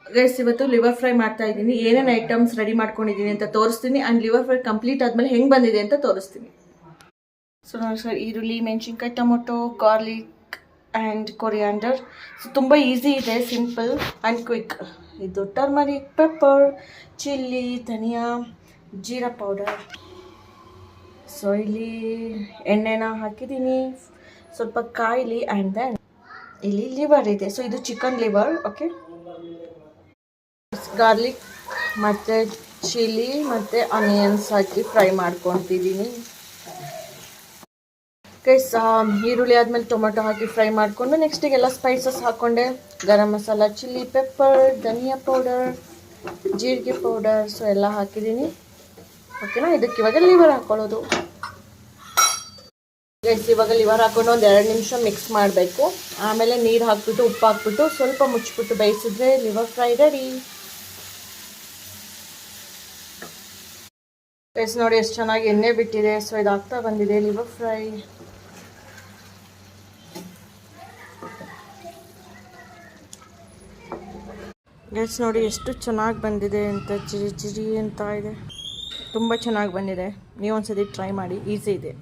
Guys ಇವತ್ತು liver fry ಮಾಡ್ತಾ ಇದ್ದೀನಿ. ಏನೇನು ಐಟಮ್ಸ್ ರೆಡಿ ಮಾಡ್ಕೊಂಡಿದ್ದೀನಿ ಅಂತ ತೋರಿಸ್ತೀನಿ ಆ್ಯಂಡ್ ಲಿವರ್ ಫ್ರೈ ಕಂಪ್ಲೀಟ್ ಆದಮೇಲೆ ಹೆಂಗೆ ಬಂದಿದೆ ಅಂತ ತೋರಿಸ್ತೀನಿ. ಸೊ ನೋಡಿ ಸರ್, ಈರುಳ್ಳಿ, ಮೆಣಸಿನ್ಕಾಯಿ, tomato, garlic and coriander. So ತುಂಬ ಈಸಿ ಇದೆ, ಸಿಂಪಲ್ ಆ್ಯಂಡ್ ಕ್ವಿಕ್. ಇದು ಟರ್ಮರಿಕ್, ಪೆಪ್ಪರ್, ಚಿಲ್ಲಿ, ಧನಿಯಾ, ಜೀರಾ ಪೌಡರ್. ಸೊ ಇಲ್ಲಿ ಎಣ್ಣೆನ ಹಾಕಿದ್ದೀನಿ, ಸ್ವಲ್ಪ ಕಾಯಿಲಿ. ಆ್ಯಂಡ್ ದೆನ್ ಇಲ್ಲಿ ಲಿವರ್ ಇದೆ. ಸೊ ಇದು ಚಿಕನ್ ಲಿವರ್. ಓಕೆ, ಗಾರ್ಲಿಕ್ ಮತ್ತು ಚಿಲ್ಲಿ ಮತ್ತು ಆನಿಯನ್ಸ್ ಹಾಕಿ ಫ್ರೈ ಮಾಡ್ಕೊತಿದ್ದೀನಿ. ಗೈಸ್ ಈರುಳ್ಳಿ ಆದಮೇಲೆ ಟೊಮೆಟೊ ಹಾಕಿ ಫ್ರೈ ಮಾಡಿಕೊಂಡು ನೆಕ್ಸ್ಟಿಗೆಲ್ಲ spices ಹಾಕ್ಕೊಂಡೆ. Garam masala, chilli, pepper, ಧನಿಯಾ ಪೌಡರ್, ಜೀರಿಗೆ ಪೌಡರ್. ಸೊ ಎಲ್ಲ ಹಾಕಿದ್ದೀನಿ. ಓಕೆನಾ, ಇದಕ್ಕೆ ಇವಾಗ ಲಿವರ್ ಹಾಕ್ಕೊಳ್ಳೋದು. ಗೈಸ್ ಇವಾಗ ಲಿವರ್ ಹಾಕ್ಕೊಂಡು ಒಂದು 2 ನಿಮಿಷ ಮಿಕ್ಸ್ ಮಾಡಬೇಕು. ಆಮೇಲೆ ನೀರು ಹಾಕ್ಬಿಟ್ಟು ಉಪ್ಪು ಹಾಕ್ಬಿಟ್ಟು ಸ್ವಲ್ಪ ಮುಚ್ಚಿಬಿಟ್ಟು ಬೇಯಿಸಿದ್ರೆ ಲಿವರ್ ಫ್ರೈ ರೆಡಿ. ಗೈಸ್ ನೋಡಿ ಎಷ್ಟು ಚೆನ್ನಾಗಿ ಎಣ್ಣೆ ಬಿಟ್ಟಿದೆ. ಸೊ ಇದಾಗ್ತಾ ಬಂದಿದೆ ಲಿವರ್ ಫ್ರೈ. ಗೈಸ್ ನೋಡಿ ಎಷ್ಟು ಚೆನ್ನಾಗಿ ಬಂದಿದೆ ಅಂತ, ಜಿರಿ ಜಿರಿ ಅಂತ ಇದೆ. ತುಂಬ ಚೆನ್ನಾಗಿ ಬಂದಿದೆ. ನೀವು ಒಂದ್ಸತಿ ಟ್ರೈ ಮಾಡಿ, ಈಸಿ ಇದೆ.